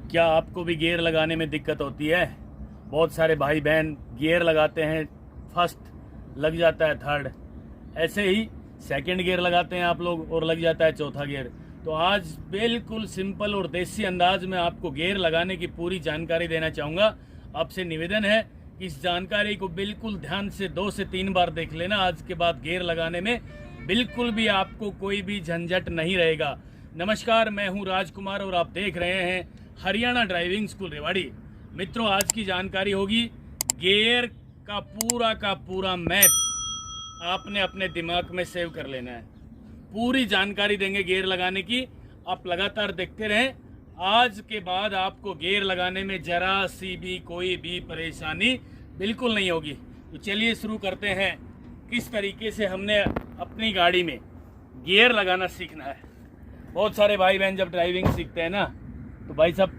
क्या आपको भी गियर लगाने में दिक्कत होती है? बहुत सारे भाई बहन गियर लगाते हैं, फर्स्ट लग जाता है थर्ड, ऐसे ही सेकंड गियर लगाते हैं आप लोग और लग जाता है चौथा गियर। तो आज बिल्कुल सिंपल और देसी अंदाज में आपको गियर लगाने की पूरी जानकारी देना चाहूँगा। आपसे निवेदन है कि इस जानकारी को बिल्कुल ध्यान से 2 से 3 बार देख लेना। आज के बाद गियर लगाने में बिल्कुल भी आपको कोई भी झंझट नहीं रहेगा। नमस्कार, मैं हूं राजकुमार और आप देख रहे हैं हरियाणा ड्राइविंग स्कूल रेवाड़ी। मित्रों, आज की जानकारी होगी गियर का पूरा मैप आपने अपने दिमाग में सेव कर लेना है। पूरी जानकारी देंगे गियर लगाने की, आप लगातार देखते रहें। आज के बाद आपको गियर लगाने में जरा सी भी कोई भी परेशानी बिल्कुल नहीं होगी। तो चलिए शुरू करते हैं किस तरीके से हमने अपनी गाड़ी में गियर लगाना सीखना है। बहुत सारे भाई बहन जब ड्राइविंग सीखते हैं ना, तो भाई साहब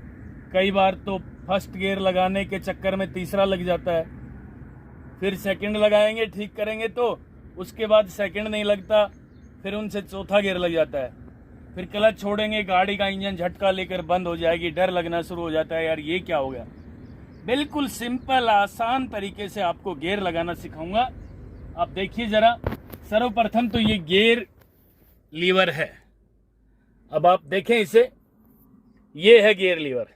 कई बार तो फर्स्ट गियर लगाने के चक्कर में तीसरा लग जाता है, फिर सेकंड लगाएंगे ठीक करेंगे तो उसके बाद सेकंड नहीं लगता, फिर उनसे चौथा गियर लग जाता है, फिर क्लच छोड़ेंगे गाड़ी का इंजन झटका लेकर बंद हो जाएगी, डर लगना शुरू हो जाता है, यार ये क्या हो गया। बिल्कुल सिंपल आसान तरीके से आपको गियर लगाना सिखाऊंगा। आप देखिए जरा, सर्वप्रथम तो ये गियर लीवर है। अब आप देखें इसे, ये है गियर लीवर,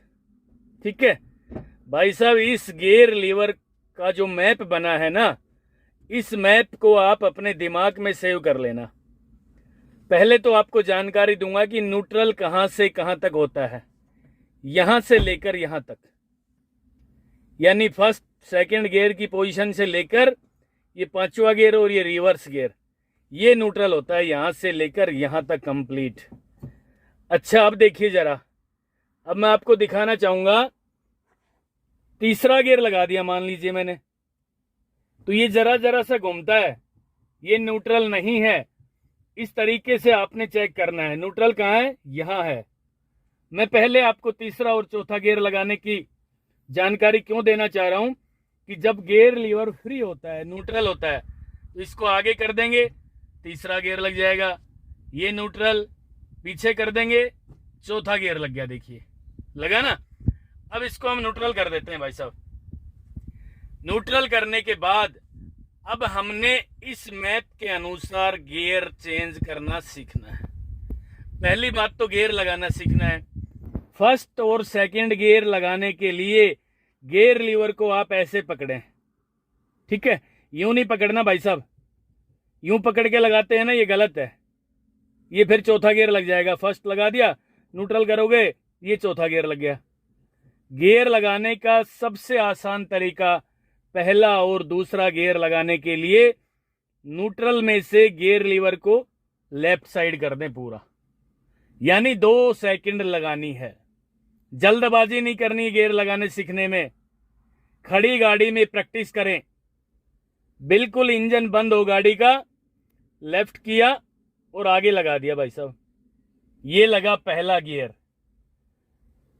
ठीक है भाई साहब। इस गियर लीवर का जो मैप बना है ना, इस मैप को आप अपने दिमाग में सेव कर लेना। पहले तो आपको जानकारी दूंगा कि न्यूट्रल कहां से कहां तक होता है, यहां से लेकर यहां तक, यानी फर्स्ट सेकंड गियर की पोजीशन से लेकर ये पांचवा गियर और ये रिवर्स गियर, ये न्यूट्रल होता है यहां से लेकर यहां तक कंप्लीट। अच्छा, अब देखिए जरा, अब मैं आपको दिखाना चाहूंगा। तीसरा गियर लगा दिया मान लीजिए मैंने, तो ये जरा जरा सा घूमता है, ये न्यूट्रल नहीं है। इस तरीके से आपने चेक करना है न्यूट्रल कहाँ है, यहां है। मैं पहले आपको तीसरा और चौथा गियर लगाने की जानकारी क्यों देना चाह रहा हूं कि जब गियर लीवर फ्री होता है, न्यूट्रल होता है, तो इसको आगे कर देंगे, तीसरा गियर लग जाएगा। ये न्यूट्रल पीछे कर देंगे, चौथा गियर लग गया, देखिए लगा ना। अब इसको हम न्यूट्रल कर देते हैं भाई साहब। न्यूट्रल करने के बाद अब हमने इस मैप के अनुसार गियर चेंज करना सीखना है। पहली बात तो गियर लगाना सीखना है। फर्स्ट और सेकंड गियर लगाने के लिए गियर लीवर को आप ऐसे पकड़ें, ठीक है, यूं नहीं पकड़ना भाई साहब, यूं पकड़ के लगाते हैं ना, ये गलत है। ये फिर चौथा गियर लग जाएगा। फर्स्ट लगा दिया, न्यूट्रल करोगे, ये चौथा गियर लग गया। गियर लगाने का सबसे आसान तरीका, पहला और दूसरा गियर लगाने के लिए न्यूट्रल में से गियर लीवर को लेफ्ट साइड कर दें पूरा, यानी 2 सेकंड लगानी है। जल्दबाजी नहीं करनी गियर लगाने सीखने में। खड़ी गाड़ी में प्रैक्टिस करें, बिल्कुल इंजन बंद हो गाड़ी का, लेफ्ट किया और आगे लगा दिया भाई साहब, ये लगा पहला गियर।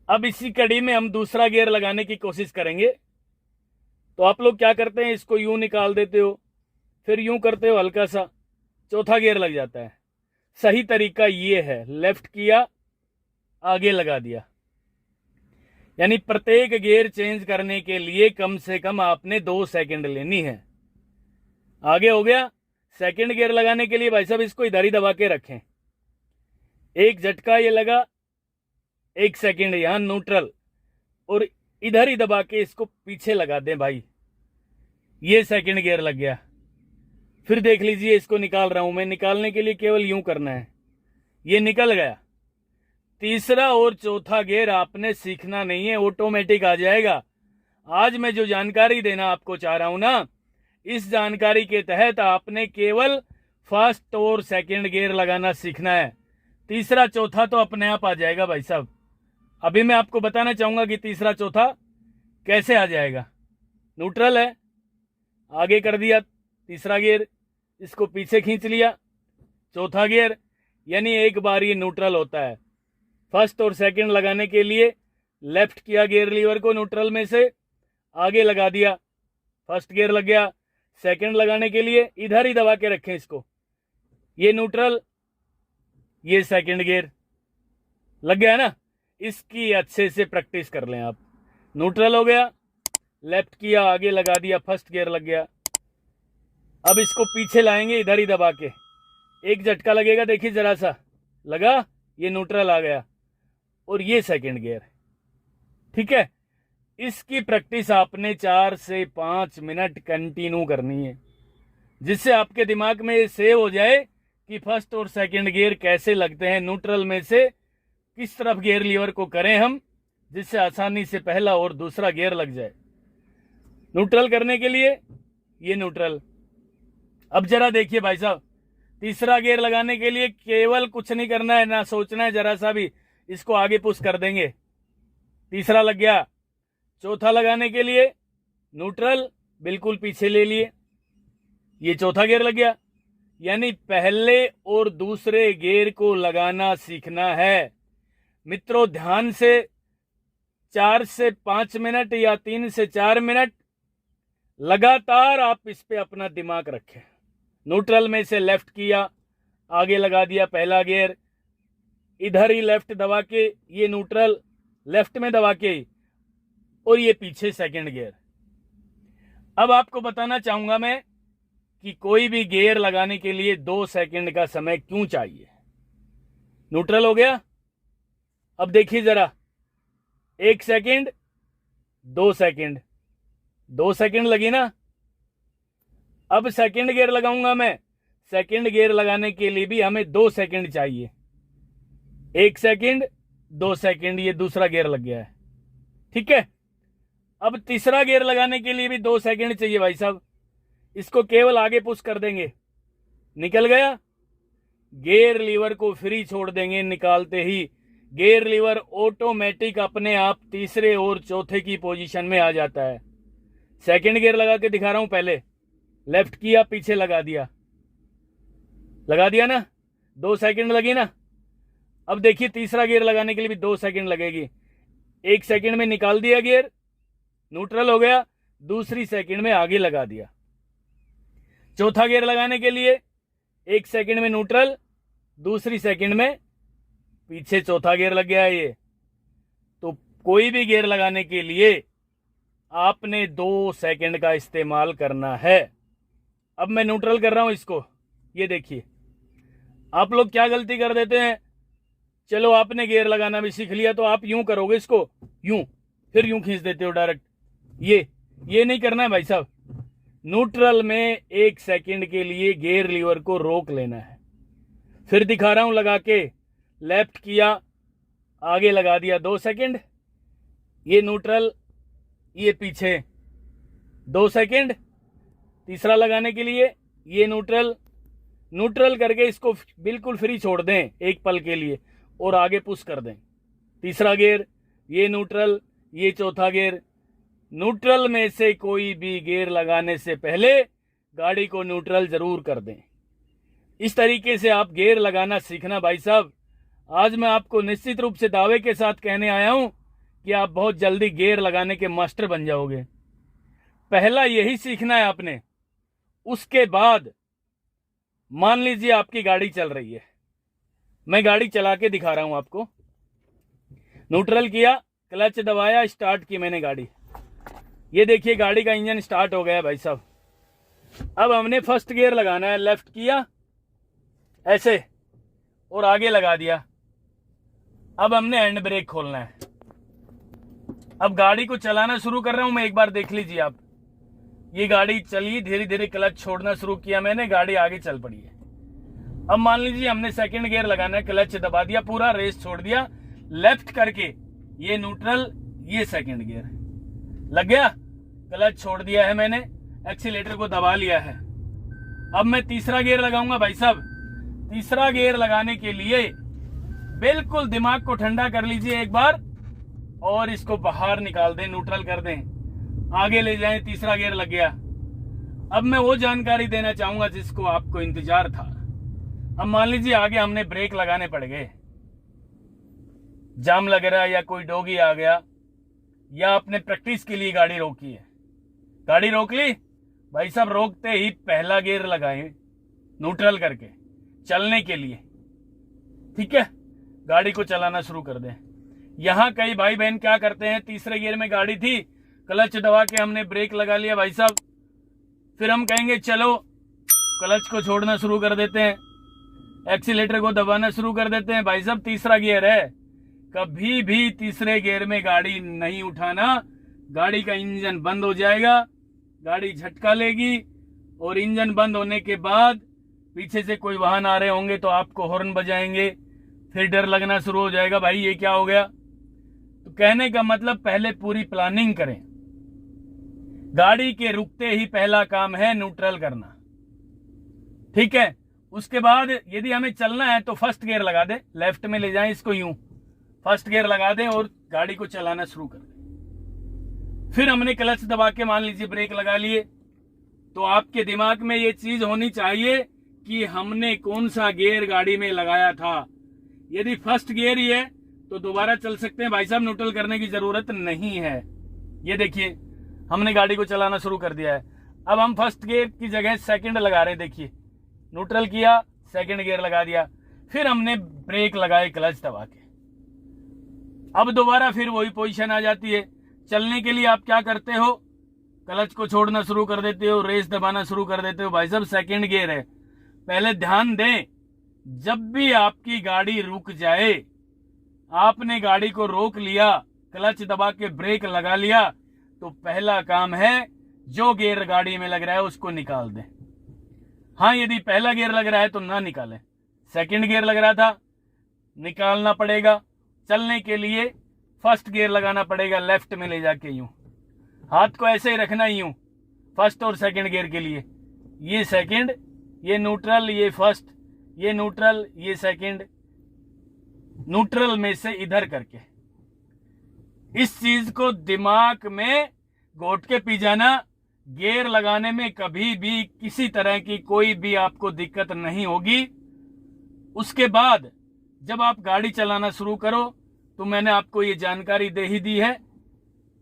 अब इसी कड़ी में हम दूसरा गियर लगाने की कोशिश करेंगे। तो आप लोग क्या करते हैं, इसको यूं निकाल देते हो, फिर यूं करते हो हल्का सा, चौथा गियर लग जाता है। सही तरीका ये है, लेफ्ट किया आगे लगा दिया। यानी प्रत्येक गियर चेंज करने के लिए कम से कम आपने 2 सेकंड लेनी है। आगे हो गया। सेकंड गियर लगाने के लिए भाई साहब इसको इधर ही दबा के रखें, एक झटका ये लगा, 1 सेकंड यहां न्यूट्रल, और इधर ही दबा के इसको पीछे लगा दें भाई, ये सेकंड गियर लग गया। फिर देख लीजिए, इसको निकाल रहा हूं मैं, निकालने के लिए केवल यूं करना है, ये निकल गया। तीसरा और चौथा गियर आपने सीखना नहीं है, ऑटोमेटिक आ जाएगा। आज मैं जो जानकारी देना आपको चाह रहा हूं ना, इस जानकारी के तहत आपने केवल फर्स्ट और सेकंड गियर लगाना सीखना है। तीसरा चौथा तो अपने आप आ जाएगा भाई साहब। अभी मैं आपको बताना चाहूंगा कि तीसरा चौथा कैसे आ जाएगा। न्यूट्रल है, आगे कर दिया तीसरा गियर, इसको पीछे खींच लिया, चौथा गियर, यानी एक बार ये न्यूट्रल होता है। फर्स्ट और सेकंड लगाने के लिए लेफ्ट किया गियर लीवर को न्यूट्रल में से, आगे लगा दिया, फर्स्ट गियर लग गया। सेकंड लगाने के लिए इधर ही दबा के रखें इसको, ये न्यूट्रल, ये सेकंड गियर लग गया ना। इसकी अच्छे से प्रैक्टिस कर लें आप। न्यूट्रल हो गया, लेफ्ट किया, आगे लगा दिया, फर्स्ट गियर लग गया। अब इसको पीछे लाएंगे, इधर ही दबा के एक झटका लगेगा, देखिए जरा सा लगा, ये न्यूट्रल आ गया और ये सेकंड गियर। ठीक है, इसकी प्रैक्टिस आपने 4 से 5 मिनट कंटिन्यू करनी है, जिससे आपके दिमाग में ये सेव हो जाए कि फर्स्ट और सेकंड गियर कैसे लगते हैं, न्यूट्रल में से किस तरफ गियर लीवर को करें हम, जिससे आसानी से पहला और दूसरा गियर लग जाए। न्यूट्रल करने के लिए ये न्यूट्रल। अब जरा देखिए भाई साहब, तीसरा गियर लगाने के लिए केवल कुछ नहीं करना है, ना सोचना है जरा सा भी, इसको आगे पुश कर देंगे, तीसरा लग गया। चौथा लगाने के लिए न्यूट्रल बिल्कुल पीछे ले लिए, ये चौथा गियर लग गया। यानी पहले और दूसरे गियर को लगाना सीखना है मित्रों। ध्यान से 4 से 5 मिनट या 3 से 4 मिनट लगातार आप इस पे अपना दिमाग रखें। न्यूट्रल में से लेफ्ट किया, आगे लगा दिया पहला गियर, इधर ही लेफ्ट दबा के, ये न्यूट्रल लेफ्ट में दबा के, और ये पीछे सेकंड गियर। अब आपको बताना चाहूंगा मैं कि कोई भी गियर लगाने के लिए 2 सेकंड का समय क्यों चाहिए। न्यूट्रल हो गया, अब देखिए जरा, 1 सेकंड, 2 सेकंड, 2 सेकंड लगी ना। अब सेकंड गियर लगाऊंगा मैं, सेकंड गियर लगाने के लिए भी हमें 2 सेकंड चाहिए। 1 सेकंड, 2 सेकंड, ये दूसरा गियर लग गया है। ठीक है, अब तीसरा गियर लगाने के लिए भी 2 सेकंड चाहिए भाई साहब। इसको केवल आगे पुश कर देंगे, निकल गया, गियर लीवर को फ्री छोड़ देंगे, निकालते ही गियर लीवर ऑटोमेटिक अपने आप तीसरे और चौथे की पोजीशन में आ जाता है। सेकंड गियर लगा के दिखा रहा हूं, पहले लेफ्ट किया, पीछे लगा दिया ना, 2 सेकंड लगी ना। अब देखिए तीसरा गियर लगाने के लिए भी 2 सेकंड लगेगी। 1 सेकंड में निकाल दिया गियर, न्यूट्रल हो गया, दूसरी सेकंड में आगे लगा दिया। चौथा गियर लगाने के लिए 1 सेकंड में न्यूट्रल, दूसरी सेकंड में पीछे चौथा गियर लग गया है ये। तो कोई भी गियर लगाने के लिए आपने 2 सेकंड का इस्तेमाल करना है। अब मैं न्यूट्रल कर रहा हूं इसको, ये देखिए। आप लोग क्या गलती कर देते हैं, चलो आपने गियर लगाना भी सीख लिया तो आप यूं करोगे इसको, यूं, फिर यूं खींच देते हो डायरेक्ट। ये नहीं करना है भाई साहब। न्यूट्रल में 1 सेकंड के लिए गियर लीवर को रोक लेना है। फिर दिखा रहा हूं लगा के, लेफ्ट किया, आगे लगा दिया 2 सेकंड, ये न्यूट्रल, ये पीछे 2 सेकंड, तीसरा लगाने के लिए ये न्यूट्रल करके इसको बिल्कुल फ्री छोड़ दें एक पल के लिए और आगे पुश कर दें। तीसरा गियर, ये न्यूट्रल, ये चौथा गियर। न्यूट्रल में से कोई भी गियर लगाने से पहले गाड़ी को न्यूट्रल जरूर कर दें। इस तरीके से आप गियर लगाना सीखना भाई साहब। आज मैं आपको निश्चित रूप से दावे के साथ कहने आया हूं कि आप बहुत जल्दी गियर लगाने के मास्टर बन जाओगे। पहला यही सीखना है आपने। उसके बाद मान लीजिए आपकी गाड़ी चल रही है, मैं गाड़ी चला के दिखा रहा हूं आपको। न्यूट्रल किया, क्लच दबाया, स्टार्ट की मैंने गाड़ी, ये देखिए गाड़ी का इंजन स्टार्ट हो गया भाई साहब। अब हमने फर्स्ट गियर लगाना है, लेफ्ट किया ऐसे और आगे लगा दिया। अब हमने हैंड ब्रेक खोलना है। अब गाड़ी को चलाना शुरू कर रहा हूं मैं, एक बार देख लीजिए आप। ये गाड़ी चली, धीरे धीरे क्लच छोड़ना शुरू किया मैंने, गाड़ी आगे चल पड़ी है। अब मान लीजिए हमने सेकंड गियर लगाना है, क्लच दबा दिया, पूरा रेस छोड़ दिया, लेफ्ट करके ये न्यूट्रल, ये सेकंड गियर लग गया, क्लच छोड़ दिया है मैंने, एक्सीलेटर को दबा लिया है। अब मैं तीसरा गियर लगाऊंगा भाई साहब। तीसरा गियर लगाने के लिए बिल्कुल दिमाग को ठंडा कर लीजिए एक बार और इसको बाहर निकाल दें, न्यूट्रल कर दें, आगे ले जाएं। तीसरा गियर लग गया। अब मैं वो जानकारी देना चाहूंगा जिसको आपको इंतजार था। अब मान लीजिए आगे हमने ब्रेक लगाने पड़ गए, जाम लग रहा है या कोई डोगी आ गया, या आपने प्रैक्टिस के लिए गाड़ी रोकी है, गाड़ी रोक ली भाई साहब, रोकते ही पहला गियर लगाएं न्यूट्रल करके चलने के लिए। ठीक है, गाड़ी को चलाना शुरू कर दें। यहाँ कई भाई बहन क्या करते हैं, तीसरे गियर में गाड़ी थी, क्लच दबा के हमने ब्रेक लगा लिया भाई साहब, फिर हम कहेंगे चलो क्लच को छोड़ना शुरू कर देते हैं, एक्सीलेटर को दबाना शुरू कर देते हैं। भाई साहब तीसरा गियर है, कभी भी तीसरे गियर में गाड़ी नहीं उठाना, गाड़ी का इंजन बंद हो जाएगा, गाड़ी झटका लेगी और इंजन बंद होने के बाद पीछे से कोई वाहन आ रहे होंगे तो आपको हॉर्न बजाएंगे, फिर डर लगना शुरू हो जाएगा, भाई ये क्या हो गया। तो कहने का मतलब पहले पूरी प्लानिंग करें। गाड़ी के रुकते ही पहला काम है न्यूट्रल करना, ठीक है। उसके बाद यदि हमें चलना है तो फर्स्ट गियर लगा दे, लेफ्ट में ले जाएं इसको, यूं फर्स्ट गियर लगा दें और गाड़ी को चलाना शुरू कर दें। फिर हमने क्लच दबा के मान लीजिए ब्रेक लगा लिए, तो आपके दिमाग में ये चीज होनी चाहिए कि हमने कौन सा गियर गाड़ी में लगाया था। यदि फर्स्ट गियर ही है तो दोबारा चल सकते हैं भाई साहब, न्यूट्रल करने की जरूरत नहीं है। ये देखिए हमने गाड़ी को चलाना शुरू कर दिया है। अब हम फर्स्ट गियर की जगह सेकंड लगा रहे हैं, देखिए न्यूट्रल किया, सेकंड गियर लगा दिया, फिर हमने ब्रेक लगाए क्लच दबा के। अब दोबारा फिर वही पोजीशन आ जाती है। चलने के लिए आप क्या करते हो, क्लच को छोड़ना शुरू कर देते हो, रेस दबाना शुरू कर देते हो। भाई साहब सेकंड गियर है, पहले ध्यान दें, जब भी आपकी गाड़ी रुक जाए, आपने गाड़ी को रोक लिया, क्लच दबा के ब्रेक लगा लिया, तो पहला काम है जो गियर गाड़ी में लग रहा है उसको निकाल दें। हाँ, यदि पहला गियर लग रहा है तो ना निकालें, सेकंड गियर लग रहा था निकालना पड़ेगा। चलने के लिए फर्स्ट गियर लगाना पड़ेगा, लेफ्ट में ले जाके यूं हाथ को ऐसे ही रखना, यूं फर्स्ट और सेकंड गियर के लिए, ये सेकंड, ये न्यूट्रल, ये फर्स्ट, ये न्यूट्रल, ये सेकंड, न्यूट्रल में से इधर करके। इस चीज को दिमाग में घोट के पी जाना। गियर लगाने में कभी भी किसी तरह की कोई भी आपको दिक्कत नहीं होगी। उसके बाद जब आप गाड़ी चलाना शुरू करो तो मैंने आपको ये जानकारी दे ही दी है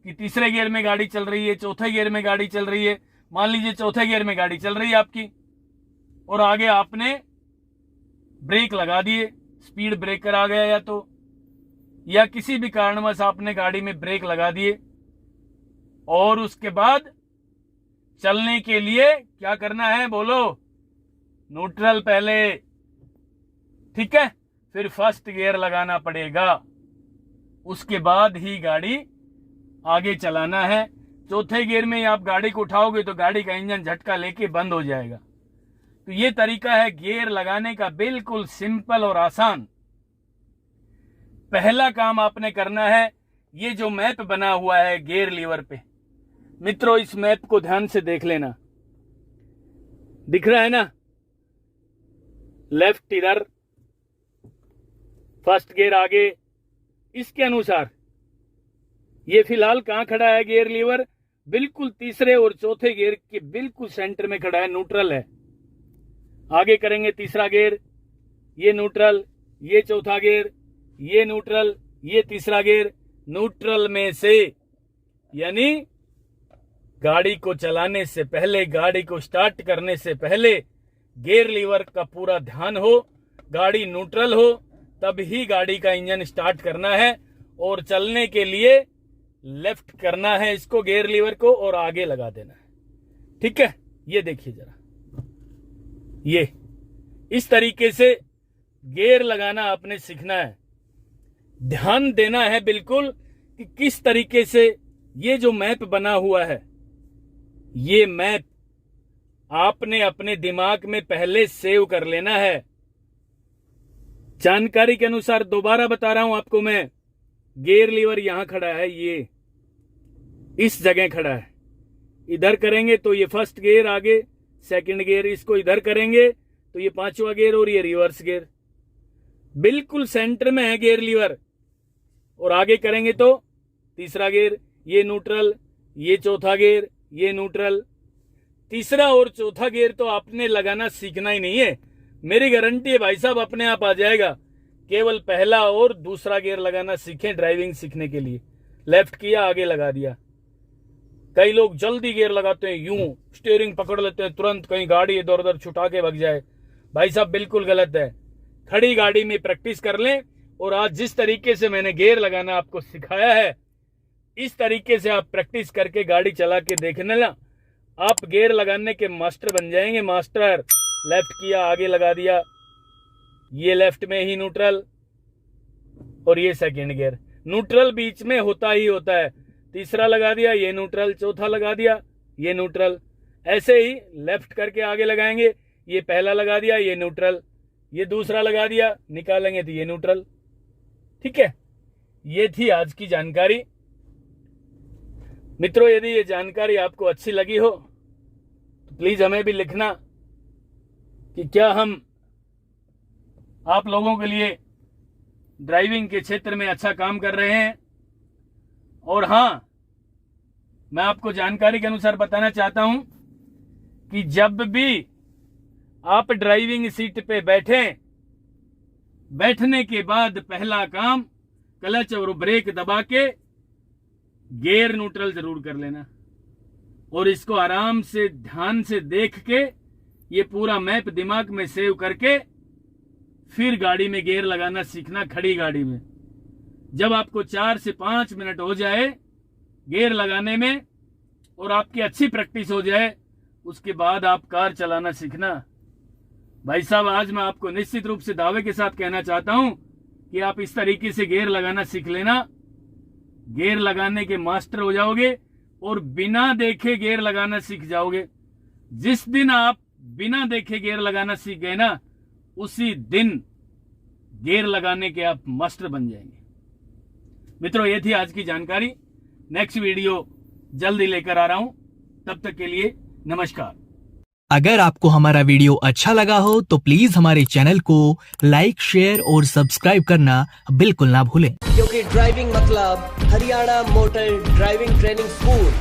कि तीसरे गियर में गाड़ी चल रही है, चौथे गियर में गाड़ी चल रही है। मान लीजिए चौथे गियर में गाड़ी चल रही है आपकी और आगे आपने ब्रेक लगा दिए, स्पीड ब्रेकर आ गया या किसी भी कारणवश आपने गाड़ी में ब्रेक लगा दिए, और उसके बाद चलने के लिए क्या करना है बोलो, न्यूट्रल पहले, ठीक है, फिर फर्स्ट गियर लगाना पड़ेगा, उसके बाद ही गाड़ी आगे चलाना है। चौथे गियर में आप गाड़ी को उठाओगे तो गाड़ी का इंजन झटका लेके बंद हो जाएगा। तो ये तरीका है गियर लगाने का, बिल्कुल सिंपल और आसान। पहला काम आपने करना है, ये जो मैप बना हुआ है गियर लीवर पे, मित्रों इस मैप को ध्यान से देख लेना, दिख रहा है ना, लेफ्ट इधर, फर्स्ट गियर आगे, इसके अनुसार ये फिलहाल कहां खड़ा है गियर लीवर, बिल्कुल तीसरे और चौथे गियर के बिल्कुल सेंटर में खड़ा है, न्यूट्रल है। आगे करेंगे तीसरा गियर, ये न्यूट्रल, ये चौथा गियर, ये न्यूट्रल, ये तीसरा गियर, न्यूट्रल में से, यानी गाड़ी को चलाने से पहले, गाड़ी को स्टार्ट करने से पहले गियर लीवर का पूरा ध्यान हो, गाड़ी न्यूट्रल हो, तब ही गाड़ी का इंजन स्टार्ट करना है। और चलने के लिए लेफ्ट करना है इसको, गियर लीवर को, और आगे लगा देना है, ठीक है। ये देखिए जरा, ये इस तरीके से गियर लगाना आपने सीखना है। ध्यान देना है बिल्कुल कि किस तरीके से ये जो मैप बना हुआ है, ये मैप आपने अपने दिमाग में पहले सेव कर लेना है। जानकारी के अनुसार दोबारा बता रहा हूं आपको मैं, गियर लीवर यहां खड़ा है, ये इस जगह खड़ा है, इधर करेंगे तो ये फर्स्ट गियर आगे, सेकंड गियर, इसको इधर करेंगे तो ये पांचवा गियर और ये रिवर्स गियर, बिल्कुल सेंटर में है गियर लीवर। और आगे करेंगे तो तीसरा गियर, ये न्यूट्रल, ये चौथा गियर, ये न्यूट्रल। तीसरा और चौथा गियर तो आपने लगाना सीखना ही नहीं है, मेरी गारंटी है भाई साहब अपने आप आ जाएगा। केवल पहला और दूसरा गियर लगाना सीखें ड्राइविंग सीखने के लिए। लेफ्ट किया, आगे लगा दिया। कई लोग जल्दी गियर लगाते हैं, यूं स्टीयरिंग पकड़ लेते हैं तुरंत, कहीं गाड़ी इधर उधर छुटा के भग जाए। भाई साहब बिल्कुल गलत है। खड़ी गाड़ी में प्रैक्टिस कर लें और आज जिस तरीके से मैंने गियर लगाना आपको सिखाया है, इस तरीके से आप प्रैक्टिस करके गाड़ी चला के देखने ना, आप गियर लगाने के मास्टर बन जाएंगे। मास्टर। लेफ्ट किया, आगे लगा दिया, ये लेफ्ट में ही न्यूट्रल और ये सेकंड गियर। न्यूट्रल बीच में होता ही होता है। तीसरा लगा दिया, ये न्यूट्रल। चौथा लगा दिया, ये न्यूट्रल। ऐसे ही लेफ्ट करके आगे लगाएंगे, ये पहला लगा दिया, ये न्यूट्रल। ये दूसरा लगा दिया, निकालेंगे तो ये न्यूट्रल। ठीक है, ये थी आज की जानकारी। मित्रों, यदि ये जानकारी आपको अच्छी लगी हो तो प्लीज हमें भी लिखना कि क्या हम आप लोगों के लिए ड्राइविंग के क्षेत्र में अच्छा काम कर रहे हैं। और हाँ, मैं आपको जानकारी के अनुसार बताना चाहता हूं कि जब भी आप ड्राइविंग सीट पे बैठें, बैठने के बाद पहला काम क्लच और ब्रेक दबा के गियर न्यूट्रल जरूर कर लेना। और इसको आराम से ध्यान से देख के ये पूरा मैप दिमाग में सेव करके फिर गाड़ी में गियर लगाना सीखना। खड़ी गाड़ी में जब आपको 4 से 5 मिनट हो जाए गियर लगाने में और आपकी अच्छी प्रैक्टिस हो जाए, उसके बाद आप कार चलाना सीखना। भाई साहब, आज मैं आपको निश्चित रूप से दावे के साथ कहना चाहता हूं कि आप इस तरीके से गियर लगाना सीख लेना, गियर लगाने के मास्टर हो जाओगे और बिना देखे गियर लगाना सीख जाओगे। जिस दिन आप बिना देखे गियर लगाना सीख गए ना, उसी दिन गियर लगाने के आप मास्टर बन जाएंगे। मित्रों, ये थी आज की जानकारी। नेक्स्ट वीडियो जल्दी लेकर आ रहा हूं, तब तक के लिए नमस्कार। अगर आपको हमारा वीडियो अच्छा लगा हो तो प्लीज हमारे चैनल को लाइक, शेयर और सब्सक्राइब करना बिल्कुल ना भूलें। क्योंकि ड्राइविंग मतलब Haryana motor driving training school.